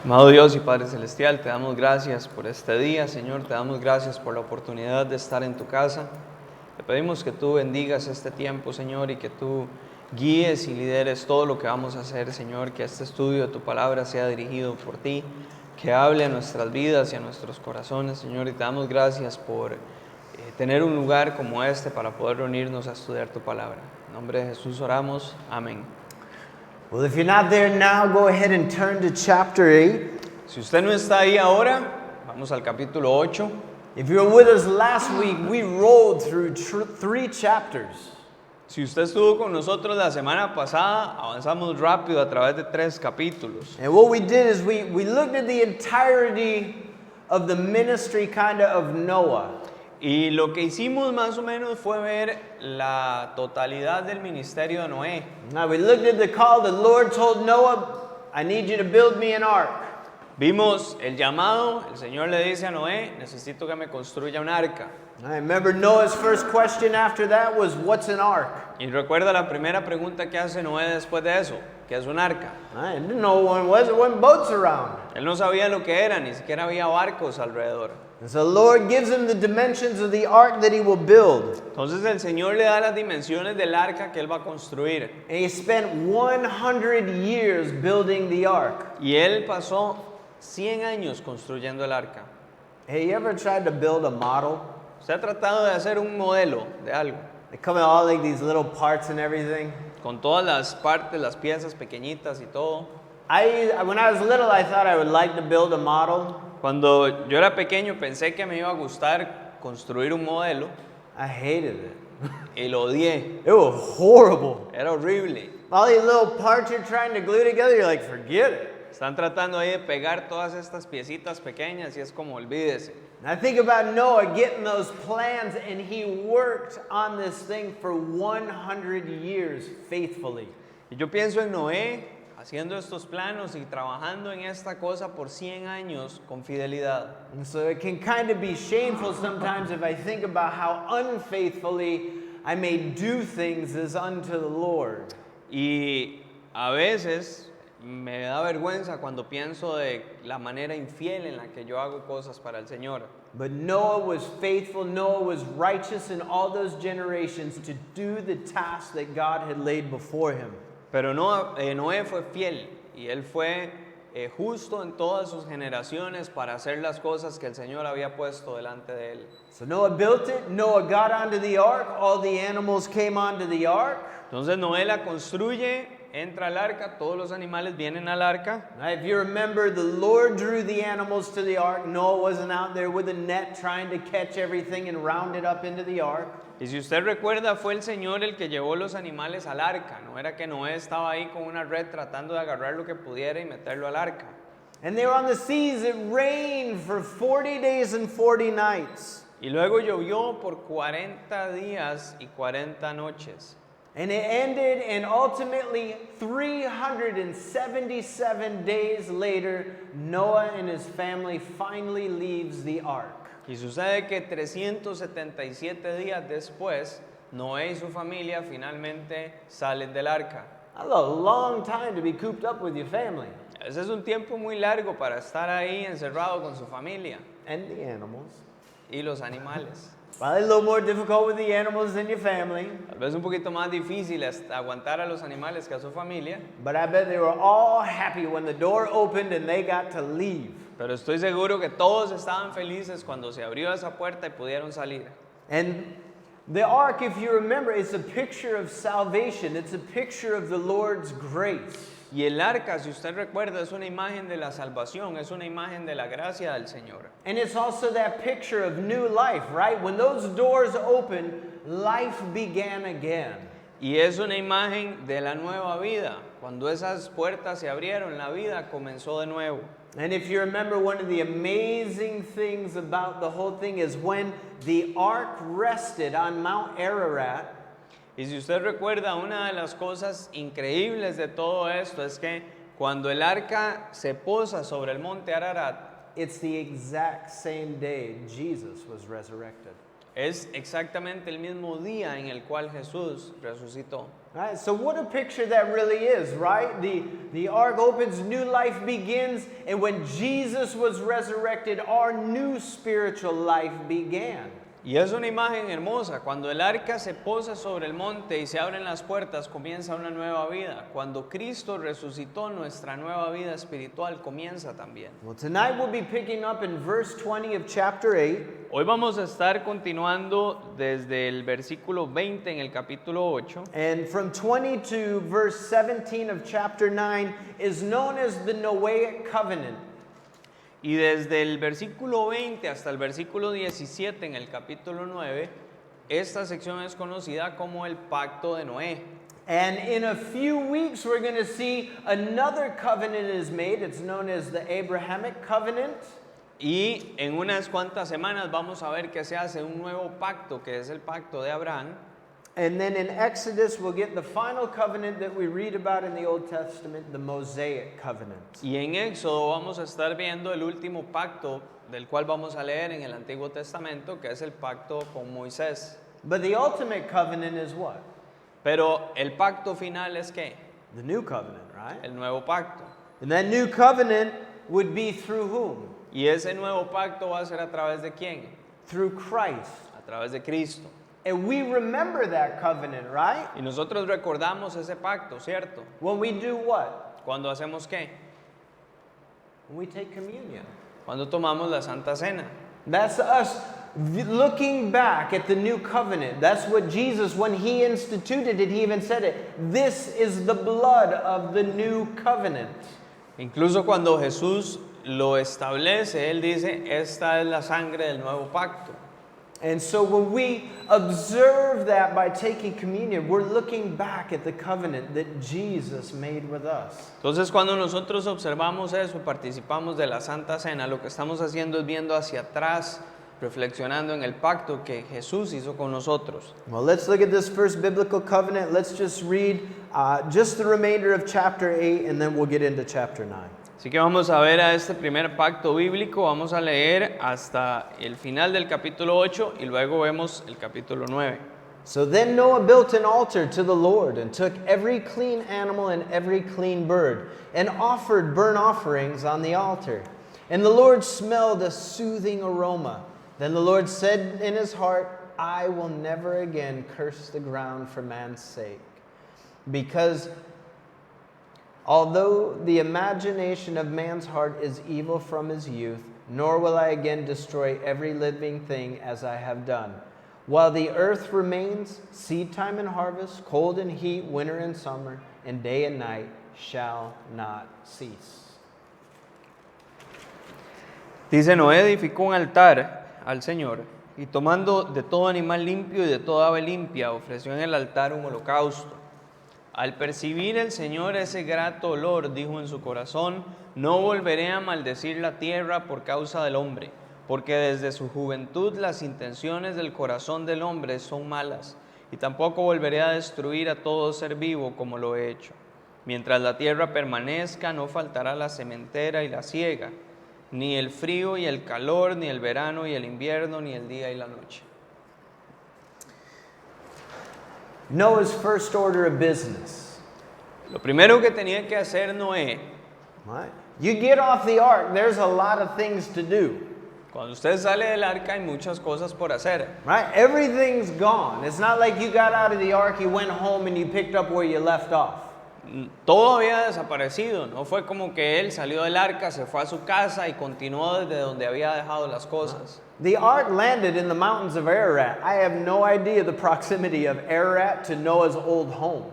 Amado Dios y Padre Celestial, te damos gracias por este día, Señor, te damos gracias por la oportunidad de estar en tu casa. Te pedimos que tú bendigas este tiempo, Señor, y que tú guíes y lideres todo lo que vamos a hacer, Señor, que este estudio de tu palabra sea dirigido por ti, que hable a nuestras vidas y a nuestros corazones, Señor, y te damos gracias por tener un lugar como este para poder reunirnos a estudiar tu palabra. En nombre de Jesús oramos, amén. Well, if you're not there now, go ahead and turn to chapter 8. Si usted no está ahí ahora, vamos al capítulo 8. If you were with us last week, we rolled through 3 chapters. Si usted estuvo con nosotros la semana pasada, avanzamos rápido a través de 3 capítulos. And what we did is we looked at the entirety of the ministry of Noah. Y lo que hicimos más o menos fue ver la totalidad del ministerio de Noé. Now we looked at the call. The Lord told Noah, I need you to build me an ark. Vimos el llamado, el Señor le dice a Noé, necesito que me construya un arca. I remember Noah's first question after that was, what's an ark? Y recuerda la primera pregunta que hace Noé después de eso, ¿qué es un arca? I didn't know what it was. There weren't boats around. Él no sabía lo que era, ni siquiera había barcos alrededor. And so the Lord gives him the dimensions of the ark that he will build. Entonces el Señor le da las dimensiones del arca que él va a construir. And he spent 100 years building the ark. Y él pasó 100 años construyendo el arca. Hey, you ever tried to build a model? ¿Usted ha tratado de hacer un modelo de algo? They come in all like these little parts and everything. Con todas las partes, las piezas pequeñitas y todo. When I was little, I thought I would like to build a model. Cuando yo era pequeño pensé que me iba a gustar construir un modelo I hated it. y lo odié. It was horrible. Era horrible. All these little parts you're trying to glue together, you're like, forget it. Están tratando ahí de pegar todas estas piecitas pequeñas y es como olvídese. And I think about Noah getting those plans, and he worked on this thing for 100 years faithfully. Y yo pienso en Noé haciendo estos planos y trabajando en esta cosa por 100 años con fidelidad. And so it can kind of be shameful sometimes if I think about how unfaithfully I may do things as unto the Lord. Y a veces me da vergüenza cuando pienso de la manera infiel en la que yo hago cosas para el Señor. But Noah was faithful, Noah was righteous in all those generations to do the task that God had laid before him. Pero Noé fue fiel y él fue justo en todas sus generaciones para hacer las cosas que el Señor había puesto delante de él. So Noah built it, Noah got onto the ark, all the animals came onto the ark. Entonces Noé la construye, entra al arca, todos los animales vienen al arca. If you remember, the Lord drew the animals to the ark. Noah wasn't out there with a net trying to catch everything and round it up into the ark. Y si usted recuerda, fue el Señor el que llevó los animales al arca. No era que Noé estaba ahí con una red tratando de agarrar lo que pudiera y meterlo al arca. And they were on the seas. It rained for 40 days and 40 nights. Y luego llovió por 40 días y 40 noches. And it ended, and ultimately 377 days later, Noah and his family finally leaves the ark. Y sucede que 377 días después, Noé y su familia finalmente salen del arca. That's a long time to be cooped up with your family. Ese es un tiempo muy largo para estar ahí encerrado con su familia And the animals. y los animales. Probably a little more difficult with the animals than your family. Tal vez un poquito más difícil aguantar a los animales que a su familia. But I bet they were all happy when the door opened and they got to leave. Pero estoy seguro que todos estaban felices cuando se abrió esa puerta y pudieron salir. And the ark, if you remember, is a picture of salvation. It's a picture of the Lord's grace. Y el arca, si usted recuerda, es una imagen de la salvación, es una imagen de la gracia del Señor. And it's also that picture of new life, right? When those doors opened, life began again. Y es una imagen de la nueva vida. Cuando esas puertas se abrieron, la vida comenzó de nuevo. And if you remember, one of the amazing things about the whole thing is when the ark rested on Mount Ararat. Y si usted recuerda, una de las cosas increíbles de todo esto es que cuando el arca se posa sobre el monte Ararat, It's the exact same day Jesus was resurrected. Es exactamente el mismo día en el cual Jesús resucitó. Right? So what a picture that really is, right? The ark opens, new life begins, and when Jesus was resurrected, our new spiritual life began. Y es una imagen hermosa. Cuando el arca se posa sobre el monte y se abren las puertas, comienza una nueva vida. Cuando Cristo resucitó, nuestra nueva vida espiritual comienza también. Well, tonight we'll be picking up in verse 20 of chapter 8. Hoy vamos a estar continuando desde el versículo 20 en el capítulo 8. And from 20 to verse 17 of chapter 9 is known as the Noahic covenant. Y desde el versículo 20 hasta el versículo 17 en el capítulo 9, esta sección es conocida como el Pacto de Noé. And in a few weeks we're going to see another covenant is made. It's known as the Abrahamic covenant. Y en unas cuantas semanas vamos a ver que se hace un nuevo pacto, que es el Pacto de Abraham. And then in Exodus, we'll get the final covenant that we read about in the Old Testament, the Mosaic covenant. Y en Éxodo vamos a estar viendo el último pacto del cual vamos a leer en el Antiguo Testamento, que es el pacto con Moisés. But the ultimate covenant is what? Pero el pacto final es ¿qué? The new covenant, right? El nuevo pacto. And that new covenant would be through whom? Y ese nuevo pacto va a ser a través de ¿quién? Through Christ. A través de Cristo. And we remember that covenant, right? Y nosotros recordamos ese pacto, ¿cierto? When we do what? Cuando hacemos ¿qué? When we take communion. Cuando tomamos la Santa Cena. That's us looking back at the new covenant. That's what Jesus, when he instituted it, he even said it. This is the blood of the new covenant. Incluso cuando Jesús lo establece, él dice, esta es la sangre del nuevo pacto. And so when we observe that by taking communion, we're looking back at the covenant that Jesus made with us. Entonces, cuando nosotros observamos eso, participamos de la Santa Cena, lo que estamos haciendo es viendo hacia atrás, reflexionando en el pacto que Jesús hizo con nosotros. Well, let's look at this first biblical covenant. Let's just read just the remainder of chapter 8, and then we'll get into chapter 9. Así que vamos a ver a este primer pacto bíblico, vamos a leer hasta el final del capítulo 8 y luego vemos el capítulo 9. So then Noah built an altar to the Lord and took every clean animal and every clean bird and offered burnt offerings on the altar. And the Lord smelled a soothing aroma. Then the Lord said in his heart, I will never again curse the ground for man's sake, because although the imagination of man's heart is evil from his youth, nor will I again destroy every living thing as I have done. While the earth remains, seed time and harvest, cold and heat, winter and summer, and day and night shall not cease. Dice, Noé edificó un altar al Señor y tomando de todo animal limpio y de toda ave limpia, ofreció en el altar un holocausto. Al percibir el Señor ese grato olor, dijo en su corazón, no volveré a maldecir la tierra por causa del hombre, porque desde su juventud las intenciones del corazón del hombre son malas, y tampoco volveré a destruir a todo ser vivo como lo he hecho. Mientras la tierra permanezca, no faltará la sementera y la siega, ni el frío y el calor, ni el verano y el invierno, ni el día y la noche. Noah's first order of business. Lo primero que tenía que hacer Noé, Right? You get off the ark, there's a lot of things to do. cuando usted sale del arca hay muchas cosas por hacer. Right? Everything's gone. It's not like you got out of the ark, you went home and you picked up where you left off. Todo había desaparecido, no fue como que él salió del arca, se fue a su casa y continuó desde donde había dejado las cosas. The ark landed in the mountains of Ararat. I have no idea the proximity of Ararat to Noah's old home.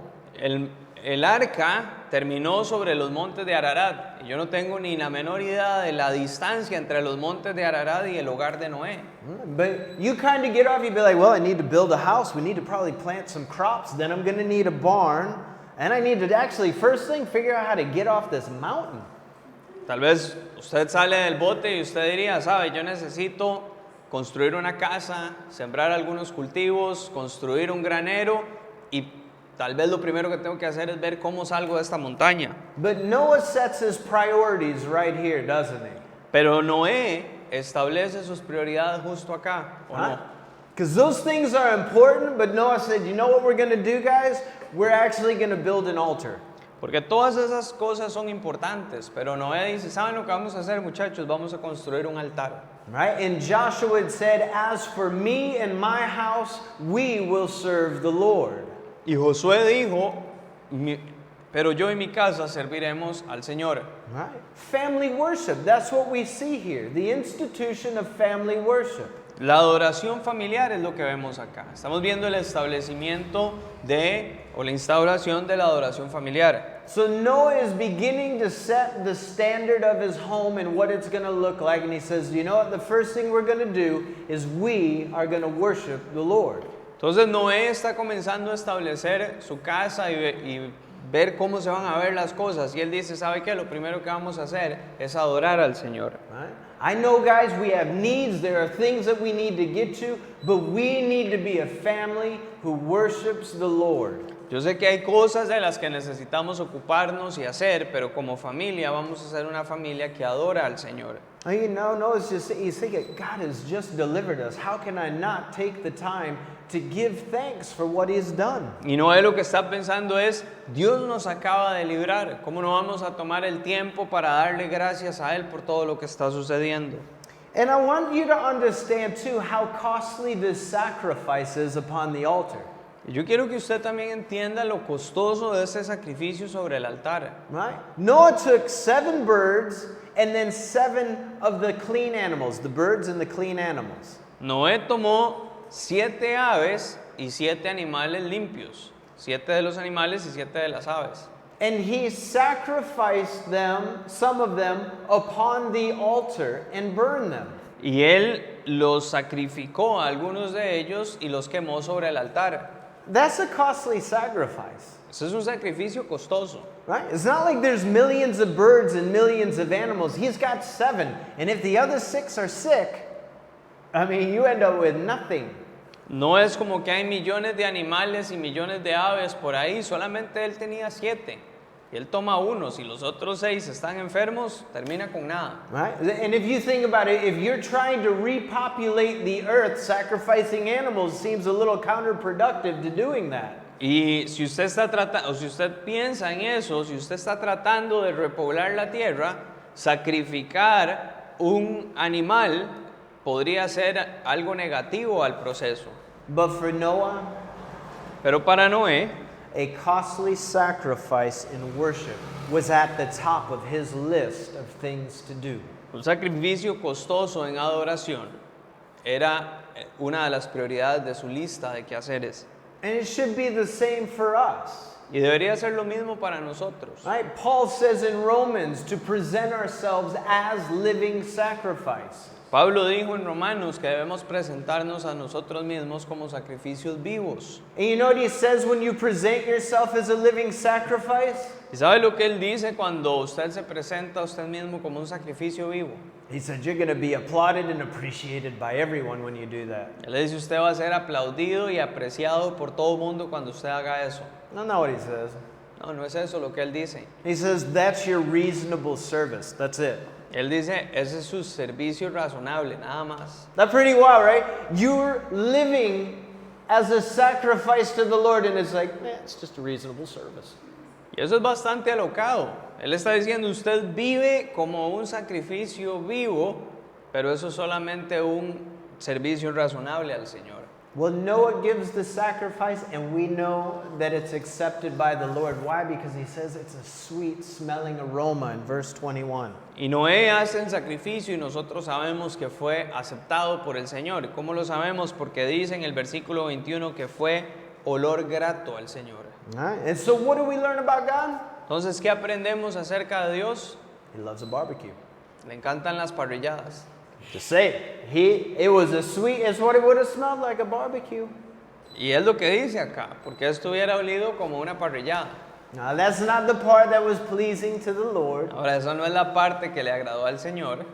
El arca terminó sobre los montes de Ararat. Y yo no tengo ni la menor idea de la distancia entre los montes de Ararat y el hogar de Noé. But you kind of get off, you'd be like, well, I need to build a house. We need to probably plant some crops. Then I'm going to need a barn. And I need to actually, first thing, figure out how to get off this mountain. Tal vez usted sale del bote y usted diría, sabe, yo necesito construir una casa, sembrar algunos cultivos, construir un granero y tal vez lo primero que tengo que hacer es ver cómo salgo de esta montaña. But Noah sets his priorities right here, doesn't he? Pero Noé establece sus prioridades justo acá, ¿o no? Because those things are important, but Noah said, you know what we're going to do, guys? We're actually going to build an altar. Porque todas esas cosas son importantes, pero Noé dice, ¿saben lo que vamos a hacer, muchachos? Vamos a construir un altar. Right? And Joshua had said, as for me and my house, we will serve the Lord. Y Josué dijo, pero yo y mi casa serviremos al Señor. Right? Family worship, that's what we see here. The institution of family worship. La adoración familiar es lo que vemos acá. Estamos viendo el establecimiento o la instauración de la adoración familiar. So Noah is beginning to set the standard of his home and what it's going to look like. And he says, you know what, the first thing we're going to do is we are going to worship the Lord. Entonces Noé está comenzando a establecer su casa y ver cómo se van a ver las cosas. Y él dice, ¿sabe qué? Lo primero que vamos a hacer es adorar al Señor. Right? I know, guys, we have needs. There are things that we need to get to, but we need to be a family who worships the Lord. Yo sé que hay cosas de las que necesitamos ocuparnos y hacer, pero como familia vamos a ser una familia que adora al Señor. You know, no, it's just, he's thinking, God has just delivered us. How can I not take the time to give thanks for what he's done? Y Noé lo que está pensando es, Dios nos acaba de librar. ¿Cómo no vamos a tomar el tiempo para darle gracias a Él por todo lo que está sucediendo? And I want you to understand too how costly this sacrifice is upon the altar. Y yo quiero que usted también entienda lo costoso de ese sacrificio sobre el altar. Right? Noah took 7 birds and then 7 of the clean animals, the birds and the clean animals. Noé tomó 7 aves y 7 animales limpios. 7 de los animales y 7 de las aves. And he sacrificed them, some of them, upon the altar and burned them. Y él los sacrificó a algunos de ellos y los quemó sobre el altar. That's a costly sacrifice. Eso es un sacrificio costoso. Right? It's not like there's millions of birds and millions of animals. He's got 7. And if the other 6 are sick, I mean, you end up with nothing. No es como que hay millones de animales y millones de aves por ahí, solamente él tenía 7. Y él toma uno, si los otros 6 están enfermos, termina con nada. Right? And if you think about it, if you're trying to repopulate the earth, sacrificing animals seems a little counterproductive to doing that. Y si usted está tratando, o si usted piensa en eso, si usted está tratando de repoblar la tierra, sacrificar un animal podría ser algo negativo al proceso. But for Noah, pero para Noé, a costly sacrifice in worship was at the top of his list of things to do. Un sacrificio costoso en adoración era una de las prioridades de su lista de quehaceres. And it should be the same for us. Y debería ser lo mismo para nosotros. Right? Paul says in Romans to present ourselves as living sacrifice. Pablo dijo en Romanos que debemos presentarnos a nosotros mismos como sacrificios vivos. And you know what he says when you present yourself as a living sacrifice? ¿Y sabe lo que él dice cuando usted se presenta a usted mismo como un sacrificio vivo? He said you're going to be applauded and appreciated by everyone when you do that. Él le dice usted va a ser aplaudido y apreciado por todo el mundo cuando usted haga eso. No, not what he says. No, no es eso lo que él dice. He says that's your reasonable service. That's it. Él dice, ese es su servicio razonable, nada más. That's pretty wild, right? You're living as a sacrifice to the Lord, and it's like, it's just a reasonable service. Y eso es bastante alocado. Él está diciendo, usted vive como un sacrificio vivo, pero eso es solamente un servicio razonable al Señor. Well, Noah gives the sacrifice, and we know that it's accepted by the Lord. Why? Because he says it's a sweet smelling aroma in verse 21. Y Noé hace el sacrificio y nosotros sabemos que fue aceptado por el Señor. ¿Cómo lo sabemos? Porque dice en el versículo 21 que fue olor grato al Señor. All right. And so what do we learn about God? Entonces, ¿qué aprendemos acerca de Dios? He loves a barbecue. Le encantan las parrilladas. To say it was a sweet, it's what it would have smelled like, a barbecue. Y es lo que dice acá, porque esto hubiera olido como una parrillada. Now that's not the part that was pleasing to the Lord. Ahora, eso no es la parte que le agradó al Señor.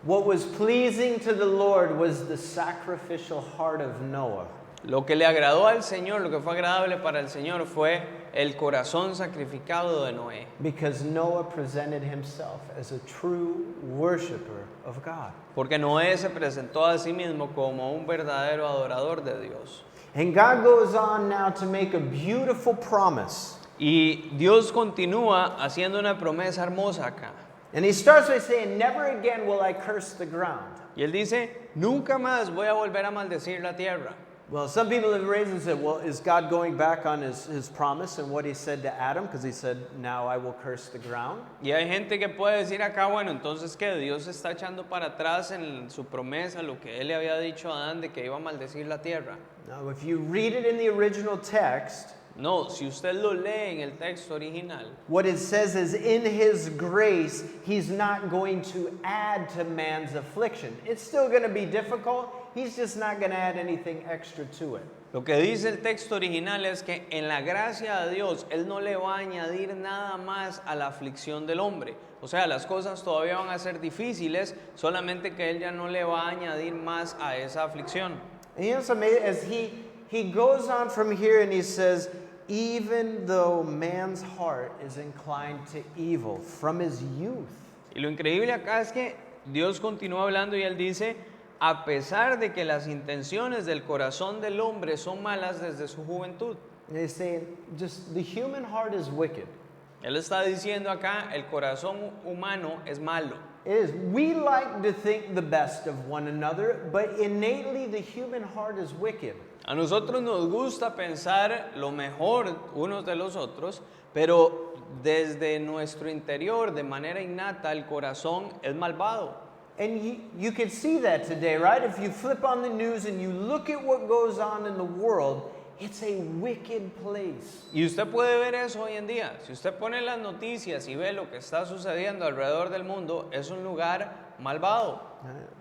What was pleasing to the Lord was the sacrificial heart of Noah. Lo que le agradó al Señor, lo que fue agradable para el Señor fue el corazón sacrificado de Noé. Because Noah presented himself as a true worshiper of God. Porque Noé se presentó a sí mismo como un verdadero adorador de Dios. And God goes on now to make a beautiful promise. Y Dios continúa haciendo una promesa hermosa acá. And he starts by saying, never again will I curse the ground. Y él dice, nunca más voy a volver a maldecir la tierra. Well, some people have raised and said, well, is God going back on his promise and what he said to Adam? Because he said, now I will curse the ground. Y hay gente que puede decir acá, bueno, entonces que Dios está echando para atrás en su promesa, lo que él le había dicho a Adán de que iba a maldecir la tierra. Now, if you read it in the original text, No, si usted lo lee en el texto original, what it says is, in his grace, he's not going to add to man's affliction. It's still going to be difficult. He's just not going to add anything extra to it. lo que dice el texto original es que en la gracia de Dios, Él no le va a añadir nada más a la aflicción del hombre. O sea, las cosas todavía van a ser difíciles, solamente que Él ya no le va a añadir más a esa aflicción. And you know what's amazing? As he goes on from here and he says, even though man's heart is inclined to evil from his youth. Y lo increíble acá es que Dios continúa hablando y Él dice, a pesar de que las intenciones del corazón del hombre son malas desde su juventud. And he's saying, just the human heart is wicked. Él está diciendo acá, el corazón humano es malo. It is. We like to think the best of one another, but innately the human heart is wicked. A nosotros nos gusta pensar lo mejor unos de los otros, pero desde nuestro interior, de manera innata, el corazón es malvado. And you can see that today, right? If you flip on the news and you look at what goes on in the world, it's a wicked place. Y usted puede ver eso hoy en día. Si usted pone las noticias y ve lo que está sucediendo alrededor del mundo, es un lugar malvado.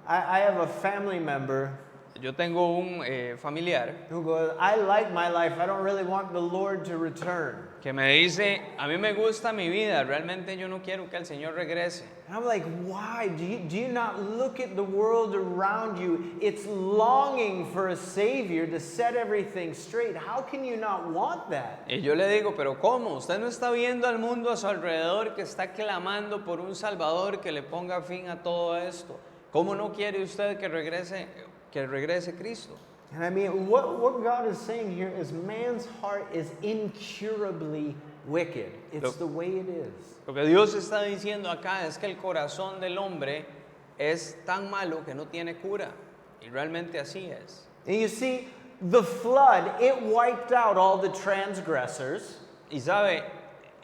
I have a family member Yo tengo un familiar who goes, I like my life. I don't really want the Lord to return. que me dice, a mí me gusta mi vida, realmente yo no quiero que el Señor regrese. And I'm like, why? Do you not look at the world around you? It's longing for a Savior to set everything straight. How can you not want that? Y yo le digo, pero ¿cómo? ¿Usted no está viendo al mundo a su alrededor que está clamando por un Salvador que le ponga fin a todo esto? ¿Cómo no quiere usted que regrese Cristo? And I mean, what God is saying here is man's heart is incurably wicked. It's the way it is. Lo que Dios está diciendo acá es que el corazón del hombre es tan malo que no tiene cura. Y realmente así es. And you see, the flood, it wiped out all the transgressors. Y sabe,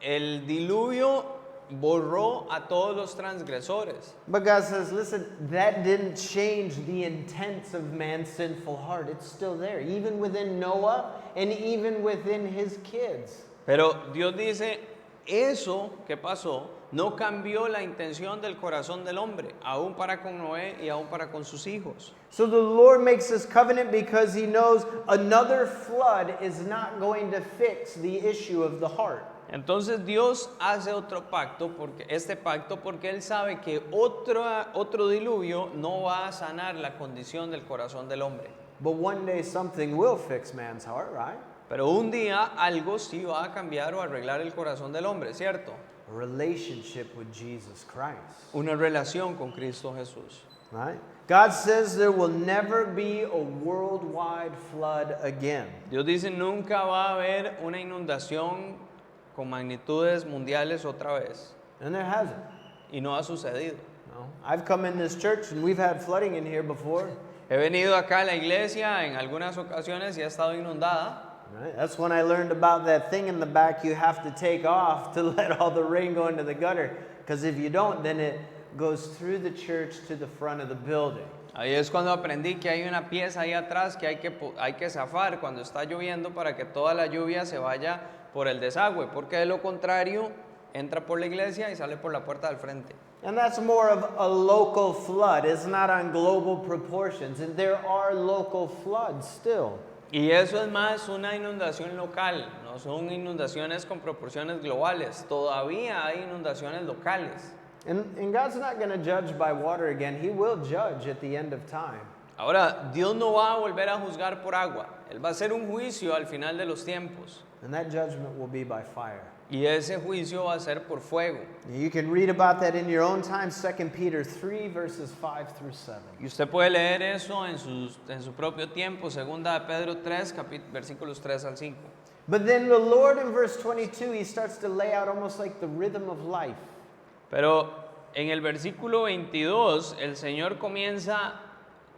el diluvio borró a todos los transgresores. But God says, listen, that didn't change the intents of man's sinful heart. It's still there, even within Noah and even within his kids. Pero Dios dice, eso que pasó no cambió la intención del corazón del hombre, aún para con Noé y aún para con sus hijos. So the Lord makes this covenant because he knows another flood is not going to fix the issue of the heart. Entonces Dios hace este pacto porque Él sabe que otro diluvio no va a sanar la condición del corazón del hombre. But one day something will fix man's heart, right? Pero un día algo sí va a cambiar o arreglar el corazón del hombre, ¿cierto? A relationship with Jesus Christ, Una relación con Cristo Jesús. right? God says there will never be a worldwide flood again. Dios dice, nunca va a haber una inundación con magnitudes mundiales otra vez. And there hasn't. Y no ha sucedido. No. I've come in this church and we've had flooding in here before. He venido acá a la iglesia en algunas ocasiones y ha estado inundada. Right? That's when I learned about that thing in the back you have to take off to let all the rain go into the gutter. Because if you don't, then it goes through the church to the front of the building. Ahí es cuando aprendí que hay una pieza ahí atrás que hay que zafar cuando está lloviendo para que toda la lluvia se vaya por el desagüe, porque de lo contrario entra por la iglesia y sale por la puerta del frente. And that's more of a local flood. It's not on global proportions. And there are local floods still. Y eso es más una inundación local, no son inundaciones con proporciones globales, todavía hay inundaciones locales. And God's not going to judge by water again. He will judge at the end of time. Ahora, Dios no va a volver a juzgar por agua, Él va a hacer un juicio al final de los tiempos. And that judgment will be by fire. Y ese juicio va a ser por fuego. You can read about that in your own time, 2 Peter 3, verses 5 through 7. Y usted puede leer eso en su propio tiempo, segunda de Pedro 3, versículos 3 al 5. But then the Lord in verse 22, he starts to lay out almost like the rhythm of life. Pero en el versículo 22, el Señor comienza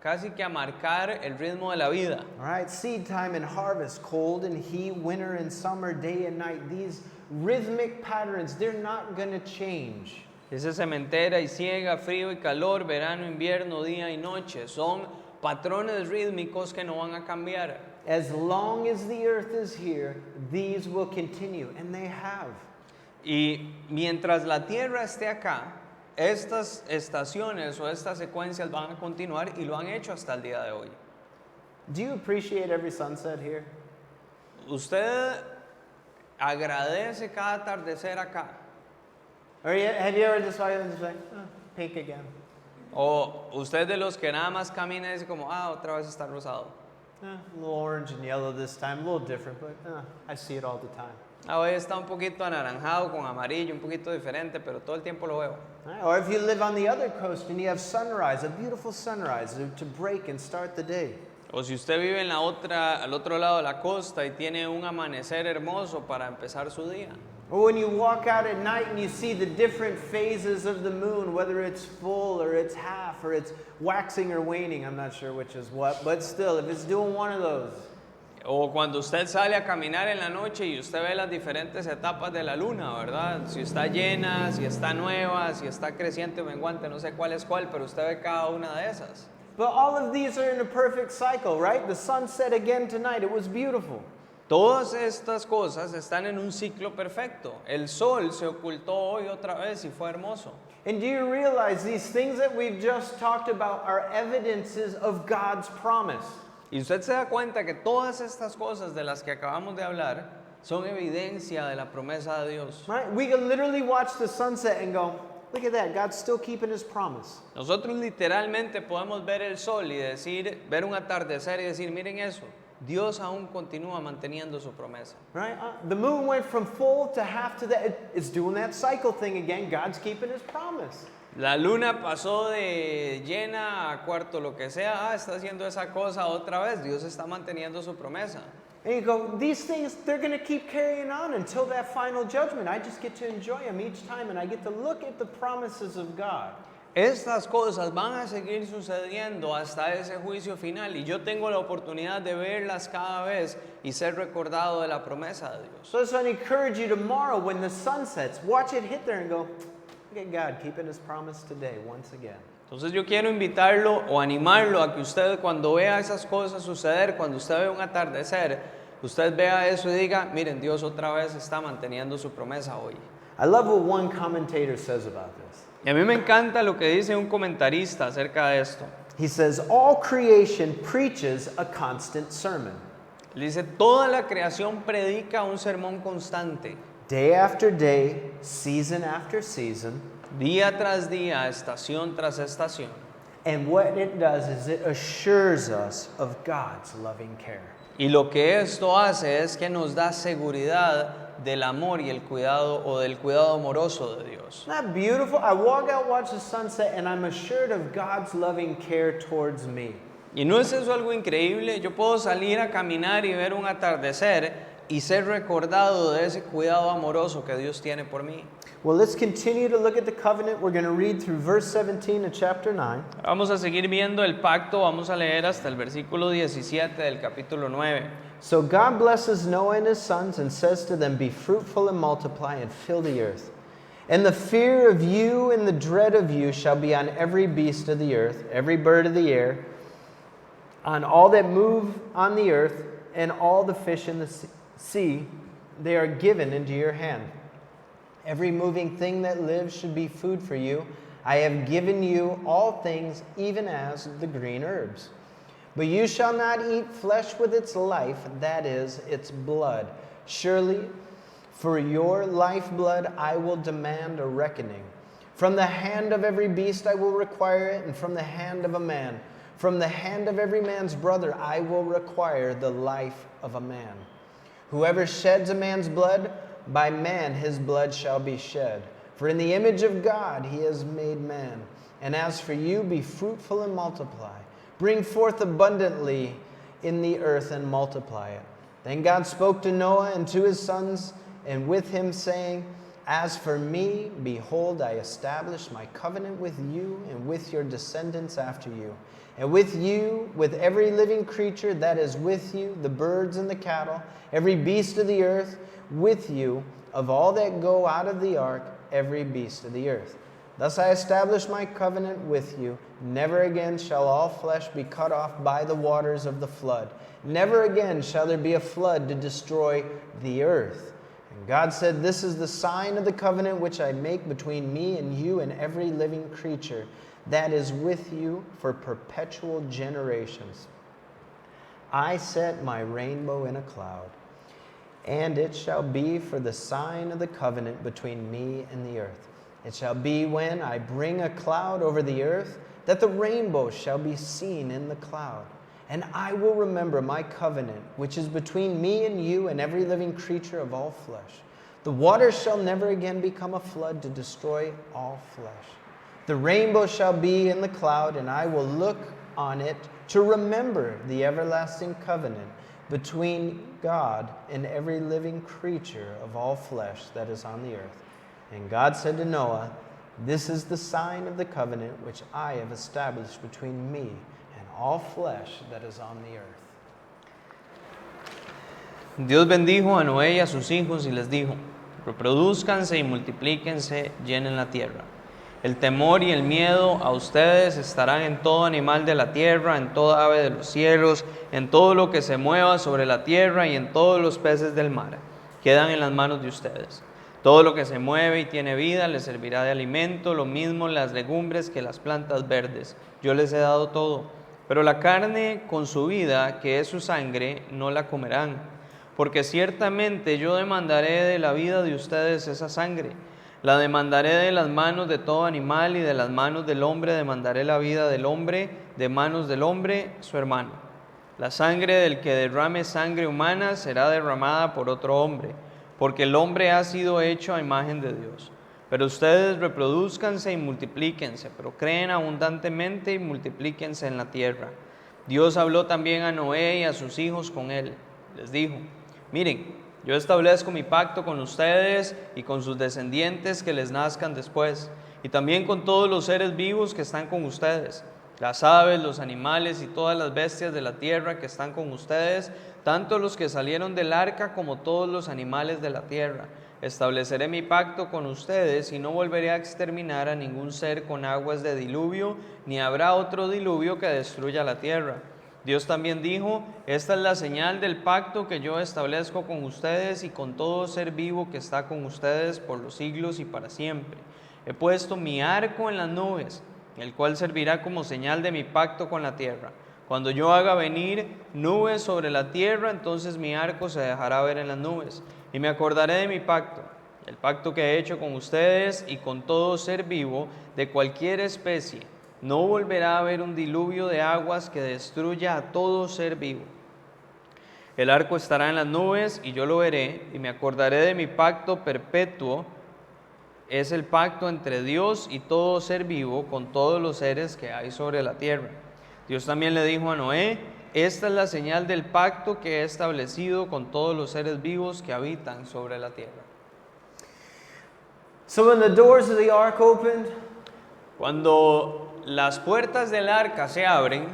casi que a marcar el ritmo de la vida. All right, seed time and harvest, cold and heat, winter and summer, day and night. These rhythmic patterns, they're not going to change. Dice sementera y siega, frío y calor, verano, invierno, día y noche. Son patrones rítmicos que no van a cambiar. As long as the earth is here, these will continue, and they have. Y mientras la tierra esté acá, estas estaciones o estas secuencias van a continuar y lo han hecho hasta el día de hoy. Do you appreciate every sunset here? ¿Usted agradece cada atardecer acá? Or have you ever just walked in and just like, oh, pink again? ¿O usted de los que nada más camina y dice como, otra vez está rosado? A little orange and yellow this time, a little different, but I see it all the time. Hoy está un poquito anaranjado con amarillo, un poquito diferente, pero todo el tiempo lo veo. Or if you live on the other coast and you have sunrise, a beautiful sunrise to break and start the day. O si usted vive en al otro lado de la costa y tiene un amanecer hermoso para empezar su día. Or when you walk out at night and you see the different phases of the moon, whether it's full or it's half or it's waxing or waning, I'm not sure which is what, but still, if it's doing one of those. O cuando usted sale a caminar en la noche y usted ve las diferentes etapas de la luna, ¿verdad? Si está llena, si está nueva, si está creciente o menguante, no sé cuál es cuál, pero usted ve cada una de esas. But all of these are in a perfect cycle, right? The sun set again tonight. It was beautiful. Todas estas cosas están en un ciclo perfecto. El sol se ocultó hoy otra vez y fue hermoso. And do you realize these things that we've just talked about are evidences of God's promise? Y usted se da cuenta que todas estas cosas de las que acabamos de hablar son evidencia de la promesa de Dios. Right? We can literally watch the sunset and go, look at that, God's still keeping his promise. Nosotros literalmente podemos ver el sol y ver un atardecer y decir, miren eso, Dios aún continúa manteniendo su promesa. Right? The moon went from full to half to that. It's doing that cycle thing again. God's keeping his promise. La luna pasó de llena a cuarto, lo que sea, está haciendo esa cosa otra vez, Dios está manteniendo su promesa. And you go, these things, they're going to keep carrying on until that final judgment. I just get to enjoy them each time and I get to look at the promises of God. Estas cosas van a seguir sucediendo hasta ese juicio final y yo tengo la oportunidad de verlas cada vez y ser recordado de la promesa de Dios. So I encourage you tomorrow when the sun sets, watch it hit there and go, look at God keeping his promise today once again. Entonces yo quiero invitarlo o animarlo a que usted cuando vea esas cosas suceder, cuando usted ve un atardecer, usted vea eso y diga, miren, Dios otra vez está manteniendo su promesa hoy. I love what one commentator says about this. Y a mí me encanta lo que dice un comentarista acerca de esto. He says, all creation preaches a constant sermon. Él dice, toda la creación predica un sermón constante. Day after day, season after season. Día tras día, estación tras estación. And what it does is it assures us of God's loving care. Y lo que esto hace es que nos da seguridad del amor y el cuidado o del cuidado amoroso de Dios. Isn't that beautiful? I walk out, watch the sunset, and I'm assured of God's loving care towards me. ¿Y no es eso algo increíble? Yo puedo salir a caminar y ver un atardecer y ser recordado de ese cuidado amoroso que Dios tiene por mí. Well, let's continue to look at the covenant. We're going to read through verse 17 of chapter 9. Vamos a seguir viendo el pacto, vamos a leer hasta el versículo 17 del capítulo 9. So God blesses Noah and his sons and says to them, be fruitful and multiply and fill the earth. And the fear of you and the dread of you shall be on every beast of the earth, every bird of the air, on all that move on the earth, and all the fish in the sea. They are given into your hand. Every moving thing that lives should be food for you. I have given you all things, even as the green herbs. But you shall not eat flesh with its life, that is, its blood. Surely, for your lifeblood I will demand a reckoning. From the hand of every beast I will require it, and from the hand of a man From the hand of every man's brother I will require the life of a man. Whoever sheds a man's blood, by man his blood shall be shed. For in the image of God he has made man. And as for you, be fruitful and multiply. Bring forth abundantly in the earth and multiply it. Then God spoke to Noah and to his sons and with him, saying, As for me, behold, I establish my covenant with you and with your descendants after you, and with you, with every living creature that is with you, the birds and the cattle, every beast of the earth, with you, of all that go out of the ark, every beast of the earth. Thus I establish my covenant with you. Never again shall all flesh be cut off by the waters of the flood. Never again shall there be a flood to destroy the earth. And God said, This is the sign of the covenant which I make between me and you and every living creature that is with you for perpetual generations. I set my rainbow in a cloud, and it shall be for the sign of the covenant between me and the earth. It shall be when I bring a cloud over the earth, that the rainbow shall be seen in the cloud. And I will remember my covenant, which is between me and you and every living creature of all flesh. The waters shall never again become a flood to destroy all flesh. The rainbow shall be in the cloud, and I will look on it to remember the everlasting covenant between God and every living creature of all flesh that is on the earth. And God said to Noah, This is the sign of the covenant which I have established between me and all flesh that is on the earth. Dios bendijo a Noé y a sus hijos y les dijo, reproduzcanse y multiplíquense, llenen la tierra. El temor y el miedo a ustedes estarán en todo animal de la tierra, en toda ave de los cielos, en todo lo que se mueva sobre la tierra y en todos los peces del mar. Quedan en las manos de ustedes. Todo lo que se mueve y tiene vida les servirá de alimento, lo mismo las legumbres que las plantas verdes. Yo les he dado todo. Pero la carne con su vida, que es su sangre, no la comerán. Porque ciertamente yo demandaré de la vida de ustedes esa sangre. La demandaré de las manos de todo animal y de las manos del hombre demandaré la vida del hombre, de manos del hombre, su hermano. La sangre del que derrame sangre humana será derramada por otro hombre, porque el hombre ha sido hecho a imagen de Dios. Pero ustedes reproduzcanse y multiplíquense, procreen abundantemente y multiplíquense en la tierra. Dios habló también a Noé y a sus hijos con él. Les dijo, miren, yo establezco mi pacto con ustedes y con sus descendientes que les nazcan después, y también con todos los seres vivos que están con ustedes, las aves, los animales y todas las bestias de la tierra que están con ustedes, tanto los que salieron del arca como todos los animales de la tierra. Estableceré mi pacto con ustedes y no volveré a exterminar a ningún ser con aguas de diluvio, ni habrá otro diluvio que destruya la tierra. Dios también dijo, esta es la señal del pacto que yo establezco con ustedes y con todo ser vivo que está con ustedes por los siglos y para siempre. He puesto mi arco en las nubes, el cual servirá como señal de mi pacto con la tierra. Cuando yo haga venir nubes sobre la tierra, entonces mi arco se dejará ver en las nubes, y me acordaré de mi pacto, el pacto que he hecho con ustedes y con todo ser vivo de cualquier especie. No volverá a haber un diluvio de aguas que destruya a todo ser vivo. El arco estará en las nubes y yo lo veré y me acordaré de mi pacto perpetuo. Es el pacto entre Dios y todo ser vivo con todos los seres que hay sobre la tierra. Dios también le dijo a Noé, esta es la señal del pacto que he establecido con todos los seres vivos que habitan sobre la tierra. So when the doors of the ark opened, cuando las puertas del arca se abren,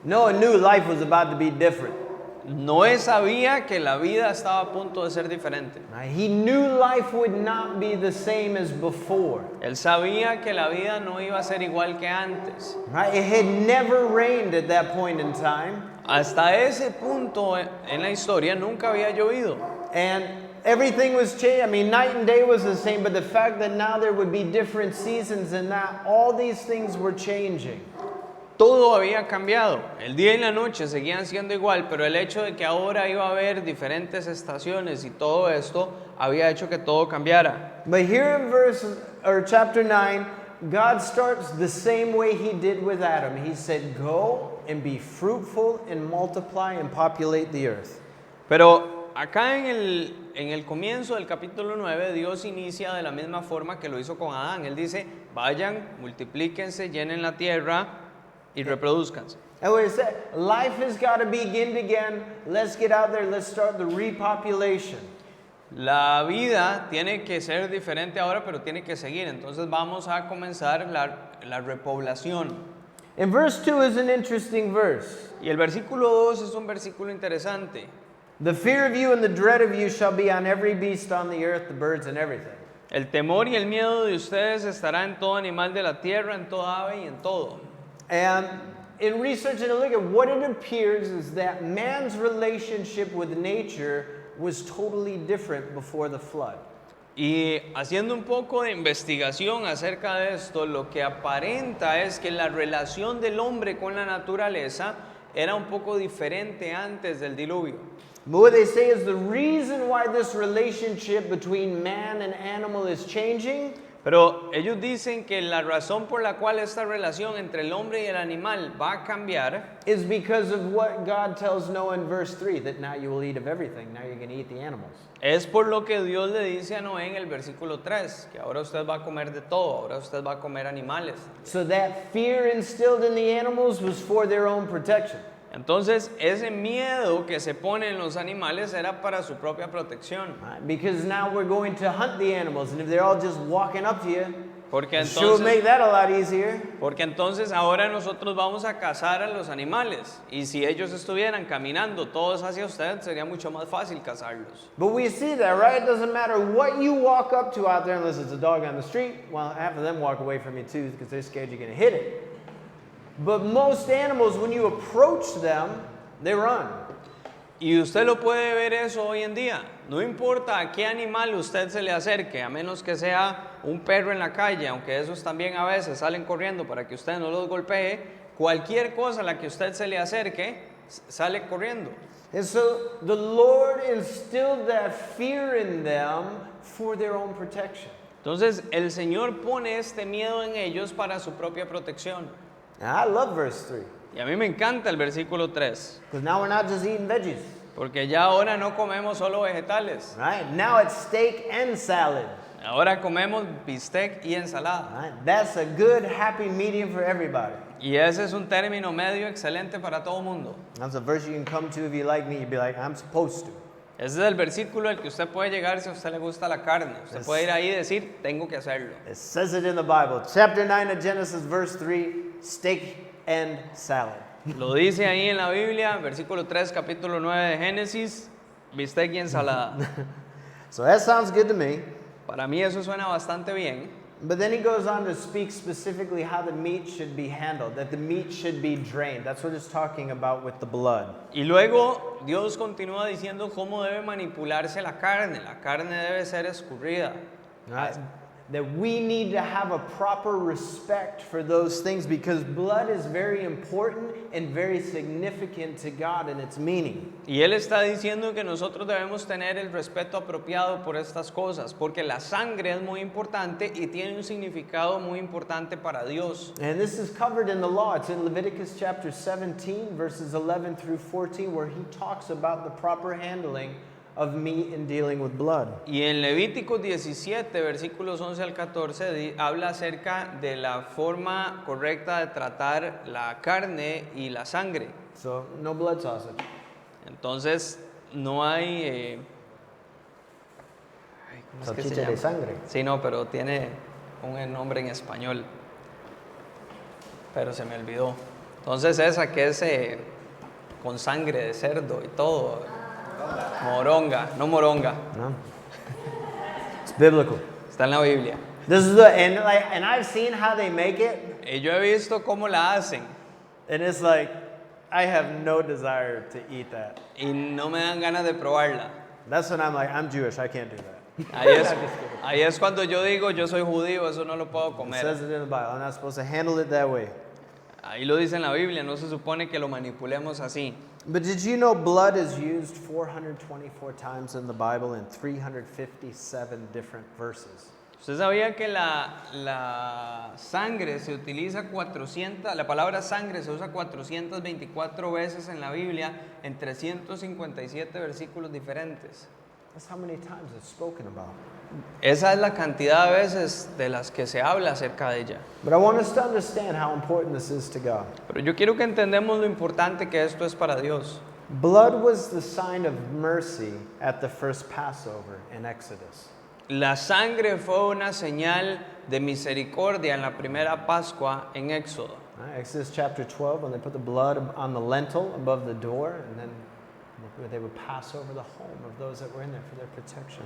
Noah knew life was about to be different. Noé sabía que la vida estaba a punto de ser diferente. He knew life would not be the same as before. Él sabía que la vida no iba a ser igual que antes. Right? It had never rained at that point in time. Hasta ese punto en la historia nunca había llovido. And everything was changed. I mean, night and day was the same, but the fact that now there would be different seasons and that all these things were changing. Todo había cambiado. El día y la noche seguían siendo igual, pero el hecho de que ahora iba a haber diferentes estaciones y todo esto había hecho que todo cambiara. But here in chapter 9, God starts the same way he did with Adam. He said, "Go and be fruitful and multiply and populate the earth." Pero acá en el comienzo del capítulo 9, Dios inicia de la misma forma que lo hizo con Adán. Él dice, vayan, multiplíquense, llenen la tierra y reproduzcanse. And what he said, life has got to begin again. Let's get out there. Let's start the repopulation. La vida tiene que ser diferente ahora, pero tiene que seguir. Entonces vamos a comenzar la repoblación. And verse 2 is an interesting verse. Y el versículo 2 es un versículo interesante. The fear of you and the dread of you shall be on every beast on the earth, the birds and everything. El temor y el miedo de ustedes estará en todo animal de la tierra, en toda ave y en todo. And in researching and looking at what it appears is that man's relationship with nature was totally different before the flood. Y haciendo un poco de investigación acerca de esto, lo que aparenta es que la relación del hombre con la naturaleza era un poco diferente antes del diluvio. But what they say is the reason why this relationship between man and animal is changing Pero ellos dicen que la razón por la cual esta relación entre el hombre y el animal va a cambiar is because of what God tells Noah in verse 3, that now you will eat of everything, now you're going to eat the animals. es por lo que Dios le dice a Noé en el versículo 3, que ahora usted va a comer de todo, ahora usted va a comer animales. So that fear instilled in the animals was for their own protection. Entonces, ese miedo que se pone en los animales era para su propia protección. Right? Because now we're going to hunt the animals, and if they're all just walking up to you, Porque it sure would make entonces, that a lot easier. porque entonces ahora nosotros vamos a cazar a los animales. Y si ellos estuvieran caminando todos hacia usted, sería mucho más fácil cazarlos. But we see that, right? It doesn't matter what you walk up to out there unless it's a dog on the street. Well, half of them walk away from you too because they're scared you're going to hit it. But most animals, when you approach them, they run. Y usted lo puede ver eso hoy en día. No importa a qué animal usted se le acerque, a menos que sea un perro en la calle, aunque esos también a veces salen corriendo para que usted no los golpee, cualquier cosa a la que usted se le acerque, sale corriendo. And so the Lord instilled that fear in them for their own protection. Entonces el Señor pone este miedo en ellos para su propia protección. And I love verse 3. Y a mí me encanta el versículo 3, Because now we're not just eating veggies. porque ya ahora no comemos solo vegetales, Right? Now it's steak and salad. ahora comemos bistec y ensalada. Right? That's a good, happy medium for everybody. Y ese es un término medio excelente para todo mundo. That's a verse you can come to if you like me. You'd be like, I'm supposed to. Ese es el versículo al que usted puede llegar si a usted le gusta la carne. Usted puede ir ahí y decir, tengo que hacerlo. It says it in the Bible. Chapter 9 of Genesis, verse 3, steak and salad. Lo dice ahí en la Biblia, versículo 3, capítulo 9 de Génesis, bistec y ensalada. So that sounds good to me. Para mí eso suena bastante bien. But then he goes on to speak specifically how the meat should be handled, that the meat should be drained. That's what it's talking about with the blood. Y luego Dios continúa diciendo cómo debe manipularse la carne. La carne debe ser escurrida. Right? That we need to have a proper respect for those things because blood is very important and very significant to God in its meaning. Y Él está diciendo que nosotros debemos tener el respeto apropiado por estas cosas, porque la sangre es muy importante y tiene un significado muy importante para Dios. And this is covered in the law. It's in Leviticus chapter 17, verses 11 through 14, where he talks about the proper handling of meat and dealing with blood. Y en Levíticos 17, versículos 11 al 14, habla acerca de la forma correcta de tratar la carne y la sangre. So, no blood sausage. Entonces, no hay... ¿cómo es que se Salchicha de llama? sangre. Sí, no, pero tiene un nombre en español. Pero se me olvidó. Entonces, esa que es con sangre de cerdo y todo. Moronga, no moronga. No. It's biblical. Está en la Biblia. This is and I've seen how they make it, Y yo he visto cómo la hacen. and it's like I have no desire to eat that. Y no me dan ganas de probarla. That's when I'm like, I'm Jewish, I can't do that. Ahí es cuando yo digo, yo soy judío, eso no lo puedo It comer. says it in the Bible. I'm not supposed to handle it that way. Ahí lo dice en la Biblia, no se supone que lo manipulemos así. But did you know blood is used 424 times in the Bible in 357 different verses? ¿Usted sabía que la sangre se utiliza 400, la palabra sangre se usa 424 veces en la Biblia en 357 versículos diferentes? That's how many times it's spoken about. Esa es la cantidad de veces de las que se habla acerca de ella. But I want us to understand how important this is to God. Pero yo quiero que entendamos lo importante que esto es para Dios. Blood was the sign of mercy at the first Passover in Exodus. La sangre fue una señal de misericordia en la primera Pascua en Éxodo. Exodus chapter 12, when they put the blood on the lintel above the door, and then they would pass over the home of those that were in there for their protection.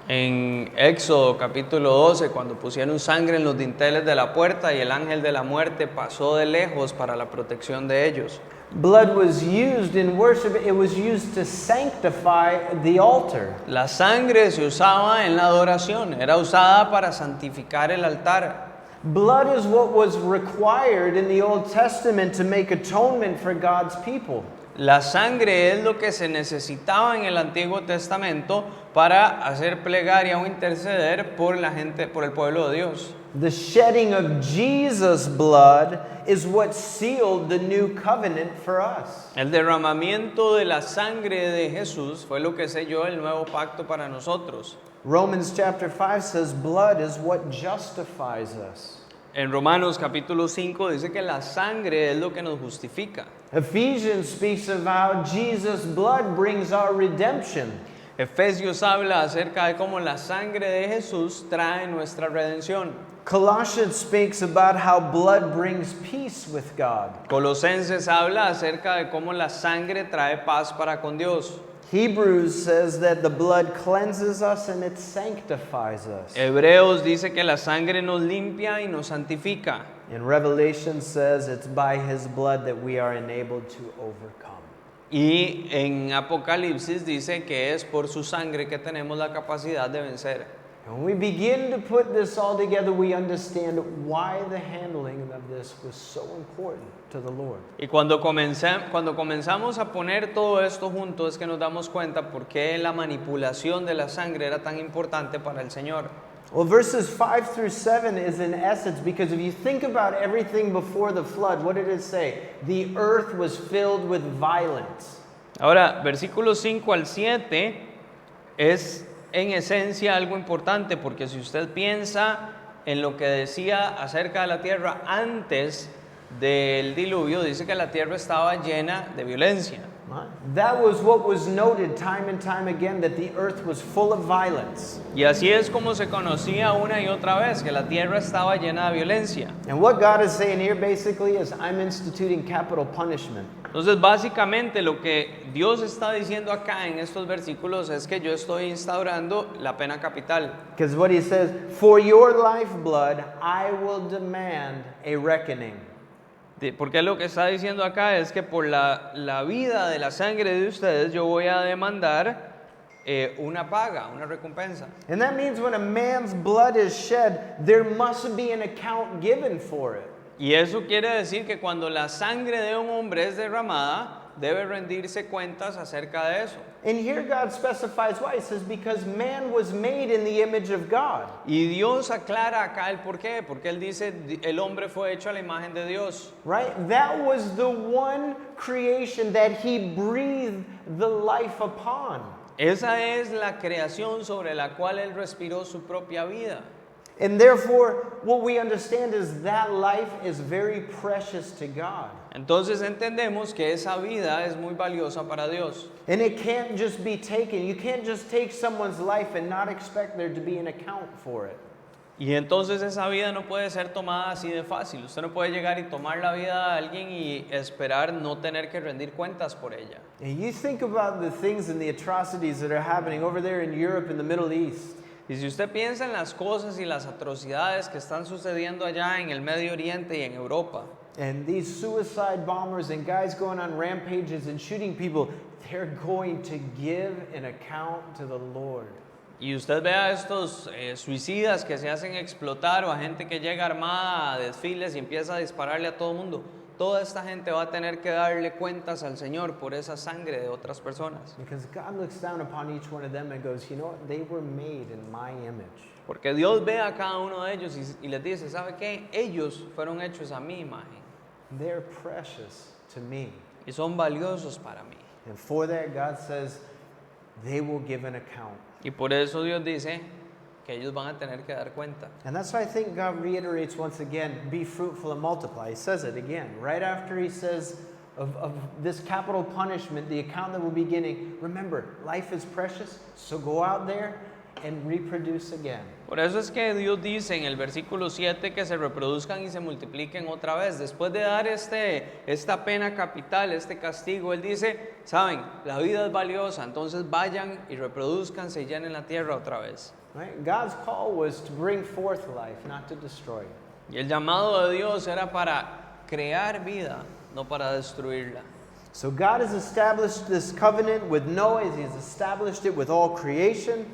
En Éxodo capítulo 12, cuando pusieron sangre en los dinteles de la puerta y el ángel de la muerte pasó de lejos para la protección de ellos. Blood was used in worship. It was used to sanctify the altar. La sangre se usaba en la adoración, era usada para santificar el altar. Blood is what was required in the Old Testament to make atonement for God's people. La sangre es lo que se necesitaba en el Antiguo Testamento para hacer plegaria o interceder por la gente, por el pueblo de Dios. The shedding of Jesus' blood is what sealed the new covenant for us. El derramamiento de la sangre de Jesús fue lo que selló el nuevo pacto para nosotros. Romans chapter 5 says blood is what justifies us. En Romanos capítulo 5 dice que la sangre es lo que nos justifica. Ephesians speaks of how Jesus' blood brings our redemption. Efesios habla acerca de cómo la sangre de Jesús trae nuestra redención. Colossians speaks about how blood brings peace with God. Colosenses habla acerca de cómo la sangre trae paz para con Dios. Hebrews says that the blood cleanses us and it sanctifies us. Hebreos dice que la sangre nos limpia y nos santifica. And Revelation says it's by his blood that we are enabled to overcome. Y en Apocalipsis dice que es por su sangre que tenemos la capacidad de vencer. And when we begin to put this all together, we understand why the handling of this was so important to the Lord. Y cuando comenzamos a poner todo esto junto es que nos damos cuenta por qué la manipulación de la sangre era tan importante para el Señor. Well, verses 5 through 7 is in essence, because if you think about everything before the flood, what did it say? The earth was filled with violence. Ahora, versículos 5 al 7 es en esencia algo importante, porque si usted piensa en lo que decía acerca de la tierra antes del diluvio, dice que la tierra estaba llena de violencia. That was what was noted time and time again, that the earth was full of violence. Y así es como se conocía una y otra vez, que la tierra estaba llena de violencia. And what God is saying here basically is, I'm instituting capital punishment. Entonces, básicamente lo que Dios está diciendo acá en estos versículos es que yo estoy instaurando la pena capital. Because what he says, for your lifeblood, I will demand a reckoning. Porque lo que está diciendo acá es que por la vida de la sangre de ustedes yo voy a demandar una paga, una recompensa. And that means when a man's blood is shed, there must be an account given for it. Y eso quiere decir que cuando la sangre de un hombre es derramada, debe rendirse cuentas acerca de eso. And here God specifies why. He says, because man was made in the image of God. Y Dios aclara acá el por qué, porque Él dice, el hombre fue hecho a la imagen de Dios. Right? That was the one creation that he breathed the life upon. Esa es la creación sobre la cual Él respiró su propia vida. And therefore, what we understand is that life is very precious to God. Entonces entendemos que esa vida es muy valiosa para Dios. And it can't just be taken. You can't just take someone's life and not expect there to be an account for it. Y entonces esa vida no puede ser tomada así de fácil. Usted no puede llegar y tomar la vida de alguien y esperar no tener que rendir cuentas por ella. And you think about the things and the atrocities that are happening over there in Europe and the Middle East. Y si usted piensa en las cosas y las atrocidades que están sucediendo allá en el Medio Oriente y en Europa, and these suicide bombers and guys going on rampages and shooting people, they're going to give an account to the Lord. y usted ve a estos suicidas que se hacen explotar o a gente que llega armada a desfiles y empieza a dispararle a todo el mundo, toda esta gente va a tener que darle cuentas al Señor por esa sangre de otras personas. Because God looks down upon each one of them and goes, you know what? They were made in my image. Porque Dios ve a cada uno de ellos y les dice, ¿sabe qué? Ellos fueron hechos a mi imagen They're precious to me. y son valiosos para mí. And for that, God says they will give an account. Y por eso Dios dice que ellos van a tener que dar cuenta. And that's why I think God reiterates once again, be fruitful and multiply. He says it again. Right after he says of this capital punishment, the account that will be getting, remember, life is precious, so go out there and reproduce again. Por eso es que Dios dice en el versículo 7 que se reproduzcan y se multipliquen otra vez. Después de dar esta pena capital, este castigo, Él dice, saben, la vida es valiosa, entonces vayan y reproduzcanse y llenen la tierra otra vez. Right? God's call was to bring forth life, not to destroy it. Y el llamado de Dios era para crear vida, no para destruirla. So God has established this covenant with Noah, He has established it with all creation.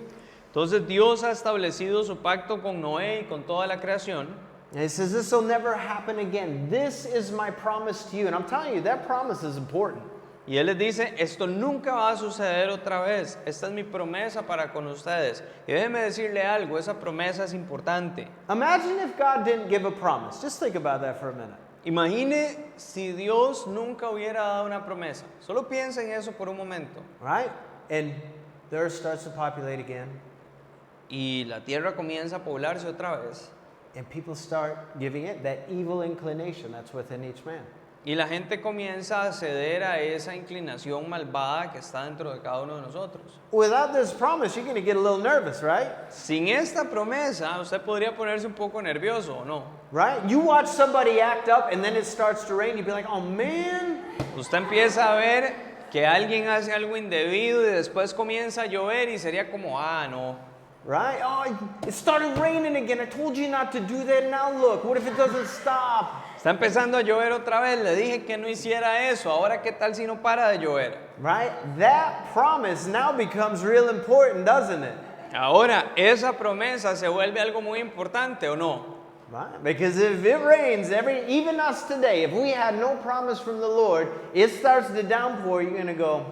Entonces Dios ha establecido su pacto con Noé y con toda la creación. And He says, this will never happen again. This is my promise to you. And I'm telling you, that promise is important. Y Él les dice, esto nunca va a suceder otra vez. Esta es mi promesa para con ustedes. Y déjenme decirle algo, esa promesa es importante. Imagine if God didn't give a promise. Just think about that for a minute. Imagine si Dios nunca hubiera dado una promesa. Solo piensa en eso por un momento. Right? And the earth starts to populate again. Y la tierra comienza a poblarse otra vez. And people start giving it that evil inclination that's within each man. Y la gente comienza a ceder a esa inclinación malvada que está dentro de cada uno de nosotros. Without this promise, you're going to get a little nervous, right? Sin esta promesa, usted podría ponerse un poco nervioso, ¿o no? Right? You watch somebody act up and then it starts to rain, you'd be like, oh man. Usted empieza a ver que alguien hace algo indebido y después comienza a llover y sería como, ah, no. Right? Oh, it started raining again. I told you not to do that. Now look, what if it doesn't stop? Está empezando a llover otra vez, le dije que no hiciera eso, ahora qué tal si no para de llover. Right? That promise now becomes real important, doesn't it? Ahora, esa promesa se vuelve algo muy importante, ¿o no? Right? Because if it rains, even us today, if we had no promise from the Lord, it starts to downpour, you're going to go,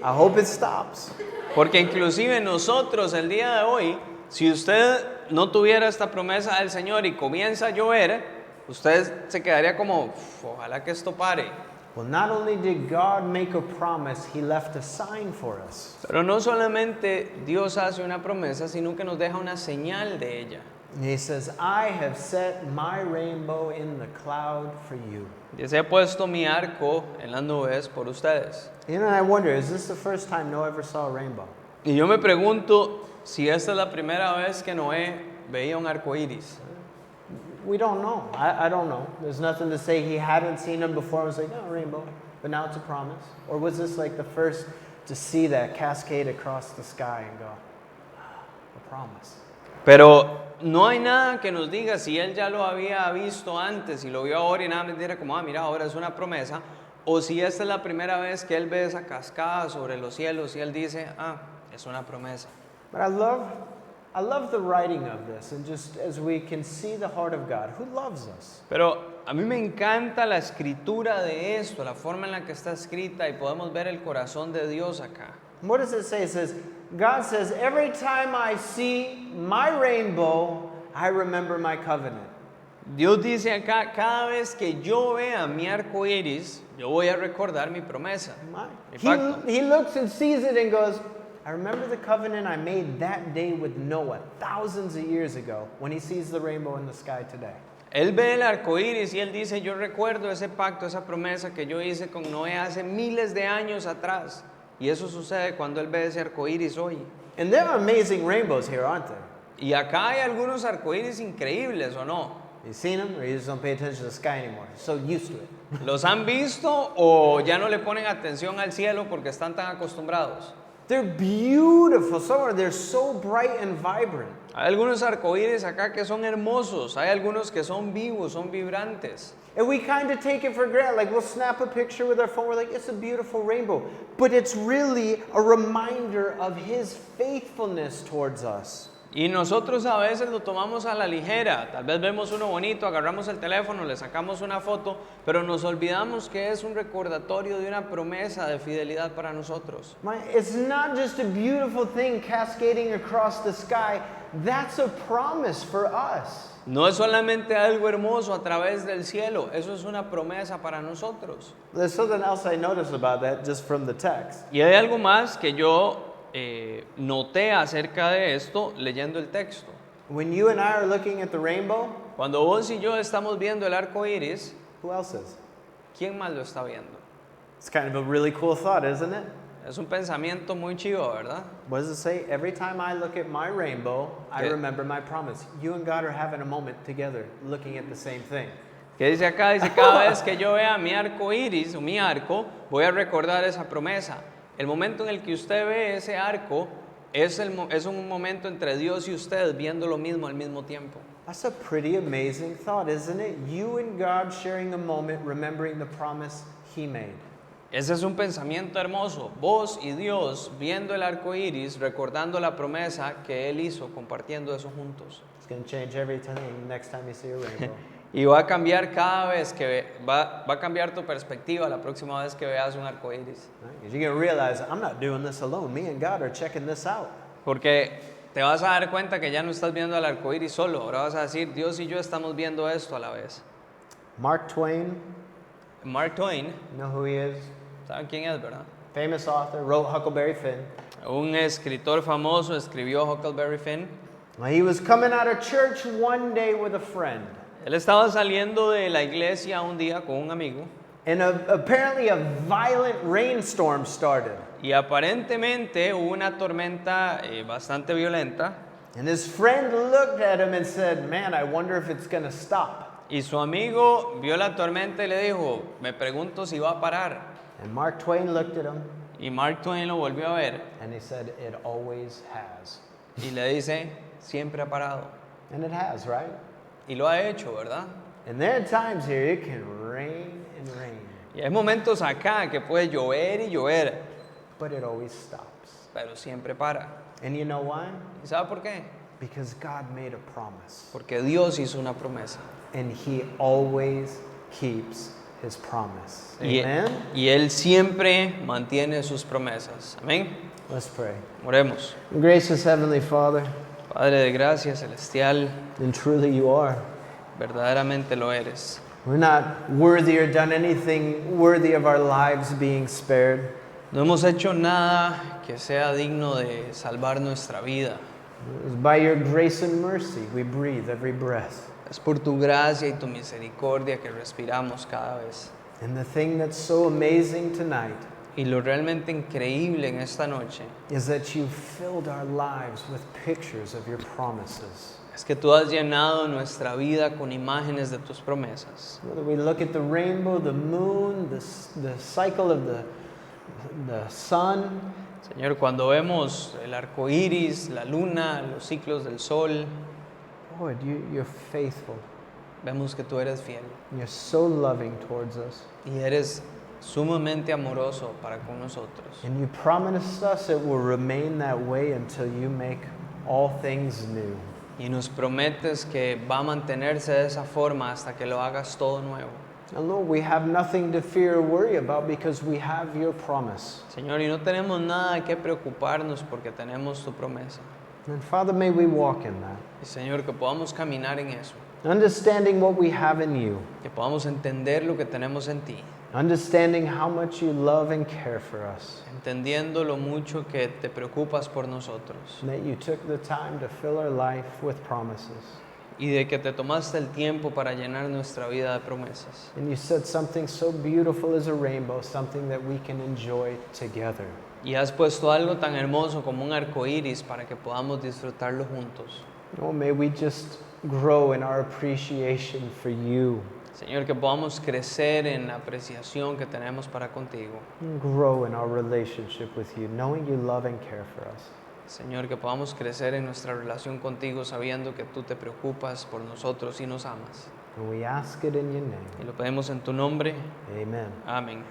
I hope it stops. Porque inclusive nosotros el día de hoy, si usted no tuviera esta promesa del Señor y comienza a llover, usted se quedaría como, ojalá que esto pare. Well, not only did God make a promise, He left a sign for us. Pero no solamente Dios hace una promesa, sino que nos deja una señal de ella. And He says, I have set my rainbow in the cloud for you. Dice, he puesto mi arco en las nubes por ustedes. You know, I wonder, is this the first time Noah ever saw a rainbow? Y yo me pregunto si esta es la primera vez que Noé veía un arco iris. We don't know. I don't know. There's nothing to say he hadn't seen them before. I was like, oh, rainbow. But now it's a promise. Or was this like the first to see that cascade across the sky and go, a promise? Pero no hay nada que nos diga si él ya lo había visto antes y lo vio ahora y nada me diera como, mira, ahora es una promesa. O si esta es la primera vez que él ve esa cascada sobre los cielos y él dice, es una promesa. But I love the writing of this, and just as we can see the heart of God, who loves us. Pero a mí me encanta la escritura de esto, la forma en la que está escrita y podemos ver el corazón de Dios acá. What does it say? It says, God says, every time I see my rainbow, I remember my covenant. Dios dice acá, cada vez que yo vea mi arco iris, yo voy a recordar mi promesa, mi pacto. He looks and sees it and goes, I remember the covenant I made that day with Noah thousands of years ago when he sees the rainbow in the sky today. Él ve el arco iris y él dice, yo recuerdo ese pacto, esa promesa que yo hice con Noé hace miles de años atrás. Y eso sucede cuando él ve ese arco iris hoy. And there are amazing rainbows here, aren't there? Y acá hay algunos arco iris increíbles, ¿o no? You've seen them, or you just don't pay attention to the sky anymore. You're so used to it. ¿Los han visto o ya no le ponen atención al cielo porque están tan acostumbrados? They're beautiful. They're so bright and vibrant. Hay algunos arcoíris acá que son hermosos, hay algunos que son vivos, son vibrantes. And we kind of take it for granted. Like we'll snap a picture with our phone. We're like, it's a beautiful rainbow. But it's really a reminder of His faithfulness towards us. Y nosotros a veces lo tomamos a la ligera, tal vez vemos uno bonito, agarramos el teléfono, le sacamos una foto, pero nos olvidamos que es un recordatorio de una promesa de fidelidad para nosotros. It's not just a beautiful thing cascading across the sky, that's a promise for us. No es solamente algo hermoso a través del cielo, eso es una promesa para nosotros. There's something else I noticed about that just from the text. Y hay algo más que yo noté acerca de esto leyendo el texto. When you and I are looking at the rainbow, Cuando vos y yo estamos viendo el arco iris, who else is? ¿quién más lo está viendo? It's kind of a really cool thought, isn't it? Es un pensamiento muy chivo, ¿verdad? What does it say? Every time I look at my rainbow, I Okay. remember my promise. You and God are having a moment together, looking at the same thing. ¿Qué dice acá? Dice, cada vez que yo vea mi arco iris o mi arco, voy a recordar esa promesa. El momento en el que usted ve ese arco es un momento entre Dios y usted viendo lo mismo al mismo tiempo. That's a pretty amazing thought, isn't it? You and God sharing a moment, remembering the promise He made. Ese es un pensamiento hermoso. Vos y Dios viendo el arco iris, recordando la promesa que Él hizo, compartiendo eso juntos. It's going to change every time next time you see a rainbow. Y va a cambiar cada vez va a cambiar tu perspectiva la próxima vez que veas un arco iris. Right? You're going to realize, I'm not doing this alone. Me and God are checking this out. Porque te vas a dar cuenta que ya no estás viendo el arco iris solo. Ahora vas a decir, Dios y yo estamos viendo esto a la vez. Mark Twain, Mark Twain, you know who he is? ¿saben quién es, verdad? Famous author, wrote Huckleberry Finn. Un escritor famoso escribió Huckleberry Finn. Well, he was coming out of church one day with a friend. Él estaba saliendo de la iglesia un día con un amigo And apparently a violent rainstorm started. y aparentemente hubo una tormenta bastante violenta And his friend looked at him and said, man, I wonder if it's going to stop. y su amigo vio la tormenta y le dijo, me pregunto si va a parar. And Mark Twain looked at him Y Mark Twain lo volvió a ver and he said, it always has. y le dice, siempre ha parado. And it has, right? Y lo ha hecho, ¿verdad? And there are times here it can rain and rain, Y hay momentos acá que puede llover y llover, but it always stops. pero siempre para. And you know why? ¿Y sabe por qué? Because God made a promise. Porque Dios hizo una promesa. And He always keeps His promise. Y, Amen? y Él siempre mantiene sus promesas. Amén. Let's pray. Oremos. Gracious Heavenly Father, Padre de gracia celestial, and truly you are. verdaderamente lo eres. We're not worthy or done anything worthy of our lives being spared. No hemos hecho nada que sea digno de salvar nuestra vida. It was by your grace and mercy we breathe every breath. Es por tu gracia y tu misericordia que respiramos cada vez. And the thing that's so amazing tonight Y lo realmente increíble en esta noche is that you filled our lives with pictures of your promises. es que tú has llenado nuestra vida con imágenes de tus promesas. Whether we look at the rainbow, the moon, the cycle of the sun, Señor, cuando vemos el arco iris, la luna, los ciclos del sol, Lord, you're faithful. vemos que tú eres fiel You're so loving towards us. y eres sumamente amoroso para con nosotros. And you promised us it will remain that way until you make all things new. Y nos prometes que va a mantenerse de esa forma hasta que lo hagas todo nuevo. And Lord, we have nothing to fear or worry about because we have your promise. Señor, y no tenemos nada que preocuparnos porque tenemos tu promesa. And Father, may we walk in that, Y Señor, que podamos caminar en eso, understanding what we have in you, que podamos entender lo que tenemos en ti, understanding how much you love and care for us, entendiendo lo mucho que te preocupas por nosotros and that you took the time to fill our life with promises. y de que te tomaste el tiempo para llenar nuestra vida de promesas. And you said something so beautiful as a rainbow, something that we can enjoy together. Y has puesto algo tan hermoso como un arco iris para que podamos disfrutarlo juntos. Oh, may we just grow in our appreciation for you, Señor, que podamos crecer en la apreciación que tenemos para contigo. and grow in our relationship with you, knowing you love and care for us. Señor, que podamos crecer en nuestra relación contigo sabiendo que tú te preocupas por nosotros y nos amas. And we ask it in your name. Y lo pedimos en tu nombre. Amen. Amén.